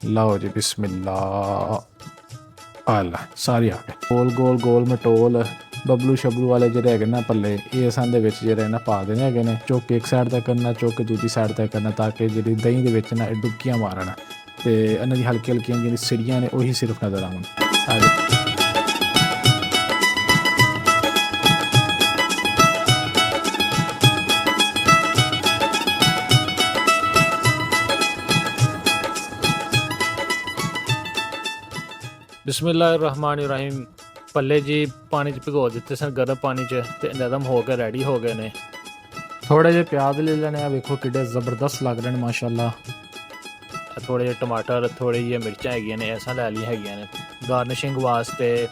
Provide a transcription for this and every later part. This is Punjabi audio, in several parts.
ਲਓ ਜੀ ਬਿਸਮਿल्लाह। ਆਲਾ ਸਾਰੀ ਆ ਗਏ ਗੋਲ ਗੋਲ ਗੋਲ ਮਟੋਲ ਬਬਲੂ ਸ਼ਬਲੂ ਵਾਲੇ ਜਿਹੜੇ ਹੈਗੇ ਨਾ ਪੱਲੇ ਇਹ ਅਸਾਂ ਦੇ ਵਿੱਚ ਜਿਹੜੇ ਨਾ ਪਾ ਦੇਣੇ ਹੈਗੇ ਨੇ। ਚੁੱਕ ਇੱਕ ਸਾਈਡ ਤੱਕ ਕਰਨਾ, ਚੁੱਕ ਦੂਜੀ ਸਾਈਡ ਤੱਕ ਕਰਨਾ ਤਾਂ ਕਿ ਜਿਹੜੀ ਦਹੀਂ ਦੇ ਵਿੱਚ ਨਾ ਇਹ ਡੁਬਕੀਆਂ ਮਾਰਨ ਤੇ ਇਹਨਾਂ ਦੀ ਹਲਕੀ ਹਲਕੀਆਂ ਜਿਹੜੀ ਸਿੜੀਆਂ ਨੇ ਉਹੀ ਸਿਰਫ ਨਜ਼ਰ ਆਉਣ। ਬਿਸਮਿल्लाहिर्रहमानिर्रहीम। ਭੱਲੇ ਜੀ ਪਾਣੀ 'ਚ ਭਿਗੋ ਦਿੱਤੇ ਸਨ ਗਰਮ ਪਾਣੀ 'ਚ ਤੇ ਨਰਮ ਹੋ ਕੇ ਰੈਡੀ ਹੋ ਗਏ ਨੇ। ਥੋੜੇ ਜਿਹੇ ਪਿਆਜ਼ ਲੈ ਲੈਣੇ ਆ, ਵੇਖੋ ਕਿੱਡੇ ਜ਼ਬਰਦਸਤ ਲੱਗ ਰਹੇ ਨੇ ਮਾਸ਼ਾਅੱਲਾ। ਥੋੜ੍ਹੇ ਜਿਹੇ ਟਮਾਟਰ, ਥੋੜ੍ਹੀ ਜਿਹੀ ਮਿਰਚਾਂ ਹੈਗੀਆਂ ਨੇ, ਐਸਾਂ ਲੈ ਲਈ ਹੈਗੀਆਂ ਨੇ। ਗਾਰਨਿਸ਼ਿੰਗ ਵਾਸਤੇ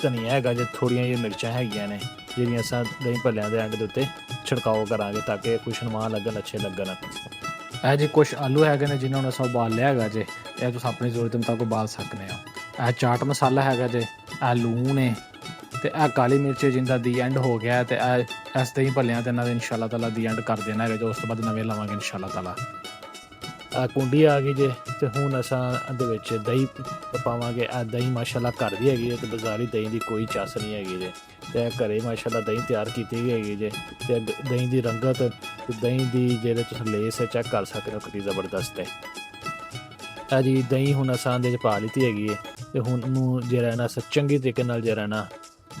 ਧਨੀਆ ਹੈਗਾ ਜੇ, ਥੋੜ੍ਹੀਆਂ ਜਿਹੀਆਂ ਮਿਰਚਾਂ ਹੈਗੀਆਂ ਨੇ ਜਿਹੜੀਆਂ ਅਸਾਂ ਦਹੀਂ ਭੱਲਿਆਂ ਦੇ ਐਂਡ ਦੇ ਉੱਤੇ ਛਿੜਕਾਓ ਕਰਾਂਗੇ ਤਾਂ ਕਿ ਖੁਸ਼ਨੁਮਾ ਲੱਗਣ, ਅੱਛੇ ਲੱਗਣ। ਇਹ ਜੀ ਕੁਛ ਆਲੂ ਹੈਗੇ ਨੇ ਜਿਨ੍ਹਾਂ ਨੂੰ ਅਸਾਂ ਉਬਾਲ ਲਿਆ ਹੈਗਾ ਜੇ, ਇਹ ਤੁਸੀਂ ਆਪਣੀ ਜ਼ਰੂਰਤ ਮੁਤਾਬਕ ਉਬਾਲ ਸਕਦੇ ਆ। ਇਹ ਚਾਟ ਮਸਾਲਾ ਹੈਗਾ ਜੇ, ਇਹ ਲੂਣ ਹੈ ਤੇ ਇਹ ਕਾਲੀ ਮਿਰਚ ਜਿੰਦਾ ਦੀ ਐਂਡ ਹੋ ਗਿਆ ਤੇ ਇਹ ਇਸ ਦਹੀਂ ਭੱਲਿਆਂ ਤੇ ਇਹਨਾਂ ਦੇ ਇਨਸ਼ਾਅੱਲਾ ਤਾਲਾ ਦੀ ਐਂਡ ਕਰ ਦੇਣਾ ਹੈਗਾ ਜੋ ਉਸ ਤੋਂ ਬਾਅਦ ਨਵੇਂ ਲਾਵਾਂਗੇ ਇਨਸ਼ਾਅੱਲਾ ਤਾਲਾ। ਕੁੰਡੀ ਆ ਗਈ ਜੇ ਤੇ ਹੁਣ ਅਸਾਂ ਇਹਦੇ ਵਿੱਚ ਦਹੀਂ ਪਾਵਾਂਗੇ। ਇਹ ਦਹੀਂ ਮਾਸ਼ਾਅੱਲਾ ਘਰ ਦੀ ਹੈਗੀ ਹੈ ਤੇ ਬਾਜ਼ਾਰੀ ਦਹੀਂ ਦੀ ਕੋਈ ਚੱਸ ਨਹੀਂ ਹੈਗੀ ਜੇ। ਤੇ ਘਰੇ ਮਾਸ਼ਾਅੱਲਾ ਦਹੀਂ ਤਿਆਰ ਕੀਤੀ ਗਈ ਹੈਗੀ ਜੇ ਤੇ ਦਹੀਂ ਦੀ ਰੰਗਤ ਤੇ ਦਹੀਂ ਦੀ ਜਿਹੜੇ ਤੁਸੀਂ ਲੇਸ ਚੈੱਕ ਕਰ ਸਕਦੇ ਹੋ ਕਿੰਨੀ ਜ਼ਬਰਦਸਤ ਹੈ। ਇਹ ਜੀ ਦਹੀਂ ਹੁਣ ਅਸਾਂ ਦੇ 'ਚ ਪਾ ਲਿੱਤੀ ਹੈਗੀ ਹੈ ਤੇ ਹੁਣ ਉਹਨੂੰ ਜਿਹੜਾ ਨਾ ਚੰਗੀ ਤਰੀਕੇ ਨਾਲ ਜਿਹੜਾ ਨਾ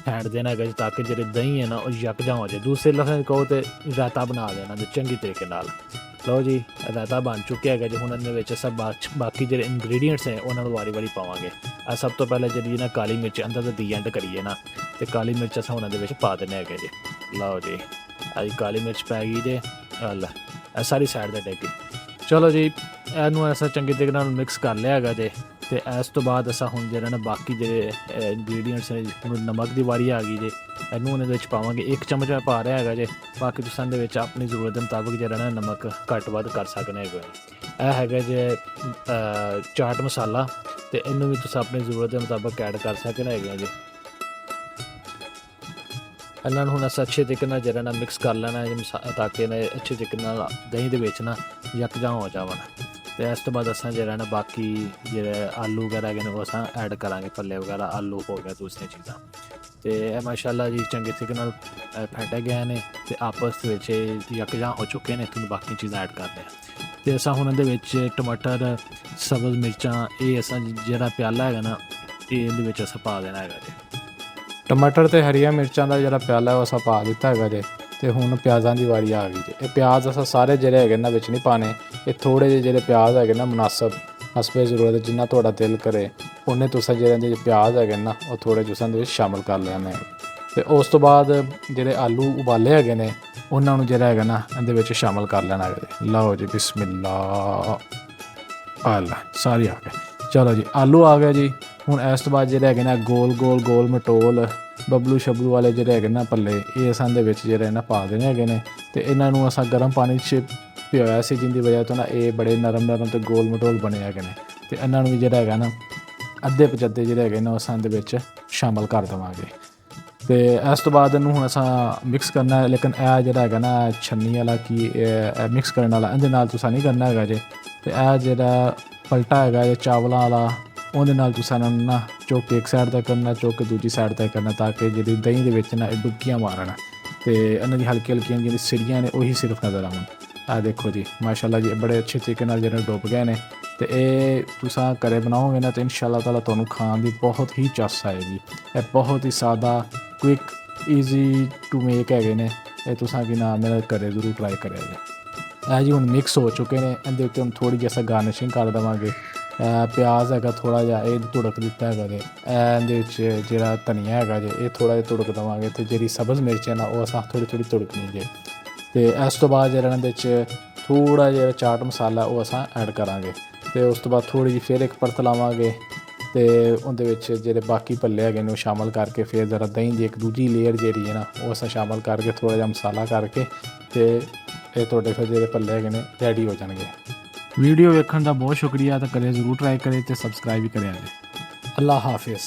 ਫੈਂਟ ਦੇਣਾ ਹੈਗਾ ਤਾਂ ਕਿ ਜਿਹੜੇ ਦਹੀਂ ਹੈ ਨਾ ਉਹ ਯਕਜਾਂ ਹੋ ਜਾਏ। ਦੂਸਰੇ ਲਫ਼ਜ਼ਾਂ ਕਹੋ ਤੇ ਰਾਇਤਾ ਬਣਾ ਦੇਣਾ ਤੇ ਚੰਗੀ ਤਰੀਕੇ ਨਾਲ। ਲਓ ਜੀ ਰਾਇਤਾ ਬਣ ਚੁੱਕਿਆ ਹੈਗਾ ਜੀ। ਹੁਣ ਇਹਦੇ ਵਿੱਚ ਸਭ ਬਾਕੀ ਜਿਹੜੇ ਇੰਗਰੀਡੀਅੰਟਸ ਹੈ ਉਹਨਾਂ ਨੂੰ ਵਾਰੀ ਵਾਰੀ ਪਾਵਾਂਗੇ। ਆ ਸਭ ਤੋਂ ਪਹਿਲਾਂ ਜਿਹੜੀ ਨਾ ਕਾਲੀ ਮਿਰਚ ਅੰਦਰ ਦਾ ਦੀ ਐਂਡ ਕਰੀਏ ਨਾ ਤੇ ਕਾਲੀ ਮਿਰਚ ਅਸਾਂ ਉਹਨਾਂ ਦੇ ਵਿੱਚ ਪਾ ਦੇਣੇ ਹੈਗੇ ਜੀ। ਲਓ ਜੀ ਆ ਕਾਲੀ ਮਿਰਚ ਪੈ ਗਈ ਜੇ, ਇਹ ਸਾਰੀ ਸਾਈਡ ਤੇ ਡੇਗੀ। ਚਲੋ ਜੀ ਇਹਨੂੰ ਅਸਾਂ ਚੰਗੀ ਤਰੀਕੇ ਨਾਲ ਮਿਕਸ ਕਰ ਲਿਆ ਹੈਗਾ ਜੇ ਤੇ ਇਸ ਤੋਂ ਬਾਅਦ ਅਸਾਂ ਹੁਣ ਜਿਹੜਾ ਨਾ ਬਾਕੀ ਜਿਹੜੇ ਇੰਗਰੀਡੀਅੰਟਸ ਨੇ, ਹੁਣ ਨਮਕ ਦੀ ਵਾਰੀ ਆ ਗਈ ਜੇ, ਇਹਨੂੰ ਉਹਦੇ ਵਿੱਚ ਪਾਵਾਂਗੇ। 1 ਚਮਚ ਮੈਂ ਪਾ ਰਿਹਾ ਹੈਗਾ ਜੇ, ਬਾਕੀ ਤੁਸੀਂ ਇਹਦੇ ਵਿੱਚ ਆਪਣੀ ਜ਼ਰੂਰਤ ਦੇ ਮੁਤਾਬਕ ਜਿਹੜਾ ਨਾ ਨਮਕ ਘੱਟ ਵੱਧ ਕਰ ਸਕਦੇ ਹੈਗੇ। ਇਹ ਹੈਗਾ ਜੇ ਚਾਟ ਮਸਾਲਾ ਤੇ ਇਹਨੂੰ ਵੀ ਤੁਸੀਂ ਆਪਣੀ ਜ਼ਰੂਰਤ ਦੇ ਮੁਤਾਬਕ ਐਡ ਕਰ ਸਕਦੇ ਹੈਗੇ ਜੀ। ਇਹਨਾਂ ਨੂੰ ਹੁਣ ਅਸੀਂ ਅੱਛੇ ਤਰੀਕੇ ਨਾਲ ਜਿਹੜਾ ਨਾ ਮਿਕਸ ਕਰ ਲੈਣਾ ਤਾਂ ਕਿ ਨਾ ਅੱਛੇ ਤਰੀਕੇ ਨਾਲ ਦਹੀਂ ਦੇ ਵਿੱਚ ਨਾ ਯਕਜਾਂ ਹੋ ਜਾਵਣ। ਤੇ ਇਸ ਤੋਂ ਬਾਅਦ ਅਸਾਂ ਜਿਹੜਾ ਨਾ ਬਾਕੀ ਜਿਹੜੇ ਆਲੂ ਵਗੈਰਾ ਹੈਗੇ ਨੇ ਉਹ ਅਸਾਂ ਐਡ ਕਰਾਂਗੇ। ਭੱਲੇ ਵਗੈਰਾ ਆਲੂ ਹੋ ਗਿਆ ਦੂਸਰੀਆਂ ਚੀਜ਼ਾਂ ਤੇ ਇਹ ਮਾਸ਼ਾਅੱਲਾ ਜੀ ਚੰਗੇ ਤਰੀਕੇ ਨਾਲ ਫੈਟੇ ਗਏ ਨੇ ਤੇ ਆਪਸ ਵਿੱਚ ਯਕਜਾਂ ਹੋ ਚੁੱਕੇ ਨੇ। ਤੁਹਾਨੂੰ ਬਾਕੀ ਚੀਜ਼ਾਂ ਐਡ ਕਰਦੇ ਹਾਂ ਤੇ ਅਸਾਂ ਹੁਣ ਇਹਦੇ ਵਿੱਚ ਟਮਾਟਰ, ਸਬਜ਼ ਮਿਰਚਾਂ, ਇਹ ਅਸਾਂ ਜਿਹੜਾ ਪਿਆਲਾ ਹੈਗਾ ਨਾ ਇਹਦੇ ਵਿੱਚ ਅਸਾਂ ਪਾ ਦੇਣਾ ਹੈਗਾ ਜੀ। ਟਮਾਟਰ ਤੇ ਹਰੀਆਂ ਮਿਰਚਾਂ ਦਾ ਜਿਹੜਾ ਪਿਆਲਾ ਉਹ ਅਸਾਂ ਪਾ ਦਿੱਤਾ ਹੈਗਾ ਜੇ ਤੇ ਹੁਣ ਪਿਆਜ਼ਾਂ ਦੀ ਵਾਰੀ ਆ ਗਈ ਜੇ। ਇਹ ਪਿਆਜ਼ ਅਸਾਂ ਸਾਰੇ ਜਿਹੜੇ ਹੈਗੇ ਨਾ ਵਿੱਚ ਨਹੀਂ ਪਾਣੇ। ਇਹ ਥੋੜ੍ਹੇ ਜਿਹੇ ਜਿਹੜੇ ਪਿਆਜ਼ ਹੈਗੇ ਨਾ ਮੁਨਾਸਬ ਹਸਬੇ ਜ਼ਰੂਰਤ ਜਿੰਨਾ ਤੁਹਾਡਾ ਦਿਲ ਕਰੇ ਉਹਨੇ ਤੁਸੀਂ ਜਿਹੜੇ ਪਿਆਜ਼ ਹੈਗੇ ਨਾ ਉਹ ਥੋੜ੍ਹੇ ਜੂਸਾਂ ਦੇ ਵਿੱਚ ਸ਼ਾਮਿਲ ਕਰ ਲੈਣੇ। ਤੇ ਉਸ ਤੋਂ ਬਾਅਦ ਜਿਹੜੇ ਆਲੂ ਉਬਾਲੇ ਹੈਗੇ ਨੇ ਉਹਨਾਂ ਨੂੰ ਜਿਹੜਾ ਹੈਗਾ ਨਾ ਇਹਦੇ ਵਿੱਚ ਸ਼ਾਮਿਲ ਕਰ ਲੈਣਾ ਹੈਗਾ ਜੀ। ਲਓ ਜੀ ਬਿਸਮਿल्लाह। ਆਲਾ ਸਾਰੀ ਆ ਗਏ। ਚਲੋ ਜੀ ਆਲੂ ਆ ਗਿਆ ਜੀ। ਹੁਣ ਇਸ ਤੋਂ ਬਾਅਦ ਜਿਹੜੇ ਹੈਗੇ ਨਾ ਗੋਲ ਗੋਲ ਗੋਲ ਮਟੋਲ ਬਬਲੂ ਸ਼ਬਲੂ ਵਾਲੇ ਜਿਹੜੇ ਹੈਗੇ ਨਾ ਪੱਲੇ ਇਹ ਅਸਾਂ ਦੇ ਵਿੱਚ ਜਿਹੜੇ ਨਾ ਪਾ ਦੇਣੇ ਹੈਗੇ ਨੇ ਤੇ ਇਹਨਾਂ ਨੂੰ ਅਸਾਂ ਗਰਮ ਪਾਣੀ 'ਚ ਭਿਓਇਆ ਸੀ ਜਿੰਦੀ ਵਜ੍ਹਾ ਤੋਂ ਨਾ ਇਹ ਬੜੇ ਨਰਮ ਨਰਮ ਤੇ ਗੋਲ ਮਟੋਲ ਬਣੇ ਹੈਗੇ ਨੇ ਤੇ ਇਹਨਾਂ ਨੂੰ ਵੀ ਜਿਹੜਾ ਹੈਗਾ ਨਾ ਅੱਧੇ ਪਚੱਧੇ ਜਿਹੜੇ ਹੈਗੇ ਨਾ ਅਸਾਂ ਦੇ ਵਿੱਚ ਸ਼ਾਮਿਲ ਕਰ ਦੇਵਾਂਗੇ। ਤੇ ਇਸ ਤੋਂ ਬਾਅਦ ਇਹਨੂੰ ਹੁਣ ਅਸਾਂ ਮਿਕਸ ਕਰਨਾ। ਲੇਕਿਨ ਇਹ ਜਿਹੜਾ ਹੈਗਾ ਨਾ ਛੰਨੀ ਵਾਲਾ ਕੀ ਮਿਕਸ ਕਰਨ ਵਾਲਾ ਇਹਦੇ ਨਾਲ ਤੁਸੀਂ ਨਹੀਂ ਕਰਨਾ ਹੈਗਾ ਜੇ। ਤੇ ਇਹ ਜਿਹੜਾ ਪਲਟਾ ਹੈਗਾ ਜਾਂ ਚਾਵਲਾਂ ਵਾਲਾ ਉਹਦੇ ਨਾਲ ਤੁਸੀਂ ਇਹਨਾਂ ਨੂੰ ਨਾ ਚੁੱਕ ਇੱਕ ਸਾਈਡ ਤੱਕ ਕਰਨਾ, ਚੁੱਕ ਦੂਜੀ ਸਾਈਡ ਤੱਕ ਕਰਨਾ ਤਾਂ ਕਿ ਜਿਹੜੀ ਦਹੀਂ ਦੇ ਵਿੱਚ ਨਾ ਇਹ ਡੁਬਕੀਆਂ ਮਾਰਨ ਤੇ ਇਹਨਾਂ ਦੀ ਹਲਕੀ ਹਲਕੀਆਂ ਜਿਹੜੀ ਸਿੜੀਆਂ ਨੇ ਉਹੀ ਸਿਰਫ ਨਜ਼ਰ ਆਉਣ। ਆਹ ਦੇਖੋ ਜੀ ਮਾਸ਼ਾਅੱਲਾ ਜੀ ਬੜੇ ਅੱਛੇ ਤਰੀਕੇ ਨਾਲ ਜਿਹੜੇ ਡੁੱਬ ਗਏ ਨੇ ਤੇ ਇਹ ਤੁਸੀਂ ਘਰੇ ਬਣਾਓਗੇ ਨਾ ਤਾਂ ਇਨਸ਼ਾਅੱਲਾ ਤਾਲਾ ਤੁਹਾਨੂੰ ਖਾਣ ਦੀ ਬਹੁਤ ਹੀ ਚੱਸ ਆਏਗੀ। ਇਹ ਬਹੁਤ ਹੀ ਸਾਦਾ, ਕੁਇਕ, ਈਜ਼ੀ ਟੂ ਮੇਕ ਹੈਗੇ ਨੇ। ਇਹ ਤੁਸੀਂ ਕੀ ਨਾਮ ਮੇਰਾ ਘਰੇ ਜ਼ਰੂਰ ਟਰਾਈ ਕਰਿਆ ਜੀ। ਇਹ ਜੀ ਹੁਣ ਮਿਕਸ ਹੋ ਚੁੱਕੇ ਨੇ। ਇਹਦੇ ਉੱਤੇ ਹੁਣ ਥੋੜ੍ਹੀ ਜਿਹੀ ਅਸੀਂ ਗਾਰਨਿਸ਼ਿੰਗ ਕਰ ਦੇਵਾਂਗੇ। ਪਿਆਜ਼ ਹੈਗਾ ਥੋੜ੍ਹਾ ਜਿਹਾ ਇਹ ਤੁੜਕ ਦਿੱਤਾ ਹੈਗਾ ਜੇ। ਇਹਦੇ ਵਿੱਚ ਜਿਹੜਾ ਧਨੀਆ ਹੈਗਾ ਜੇ ਇਹ ਥੋੜ੍ਹਾ ਜਿਹਾ ਤੁੜਕ ਦੇਵਾਂਗੇ ਤੇ ਜਿਹੜੀ ਸਬਜ਼ ਮਿਰਚ ਹੈ ਨਾ ਉਹ ਅਸਾਂ ਥੋੜ੍ਹੀ ਥੋੜ੍ਹੀ ਤੁੜਕਣੀ ਜੇ। ਤੇ ਇਸ ਤੋਂ ਬਾਅਦ ਜਿਹੜਾ ਇਹਦੇ ਵਿੱਚ ਥੋੜ੍ਹਾ ਜਿਹਾ ਚਾਟ ਮਸਾਲਾ ਉਹ ਅਸਾਂ ਐਡ ਕਰਾਂਗੇ ਤੇ ਉਸ ਤੋਂ ਬਾਅਦ ਥੋੜ੍ਹੀ ਜਿਹੀ ਫਿਰ ਇੱਕ ਪਰਤ ਲਾਵਾਂਗੇ ਤੇ ਉਹਦੇ ਵਿੱਚ ਜਿਹੜੇ ਬਾਕੀ ਭੱਲੇ ਹੈਗੇ ਨੇ ਉਹ ਸ਼ਾਮਿਲ ਕਰਕੇ ਫਿਰ ਜ਼ਰਾ ਦਹੀਂ ਦੀ ਇੱਕ ਦੂਜੀ ਲੇਅਰ ਜਿਹੜੀ ਹੈ ਨਾ ਉਹ ਅਸਾਂ ਸ਼ਾਮਿਲ ਕਰਕੇ ਥੋੜ੍ਹਾ ਜਿਹਾ ਮਸਾਲਾ ਕਰਕੇ ਤੇ ਇਹ ਤੁਹਾਡੇ ਫਿਰ ਜਿਹੜੇ ਭੱਲੇ ਹੈਗੇ ਨੇ ਰੈਡੀ ਹੋ ਜਾਣਗੇ। ਵੀਡੀਓ ਵੇਖਣ ਦਾ ਬਹੁਤ ਸ਼ੁਕਰੀਆ। ਤਾਂ ਕਰਿਆ ਜ਼ਰੂਰ ਟਰਾਈ ਕਰੇ ਤੇ ਸਬਸਕ੍ਰਾਈਬ ਵੀ ਕਰਿਆ ਜੀ। ਅੱਲਾ ਹਾਫਿਜ਼।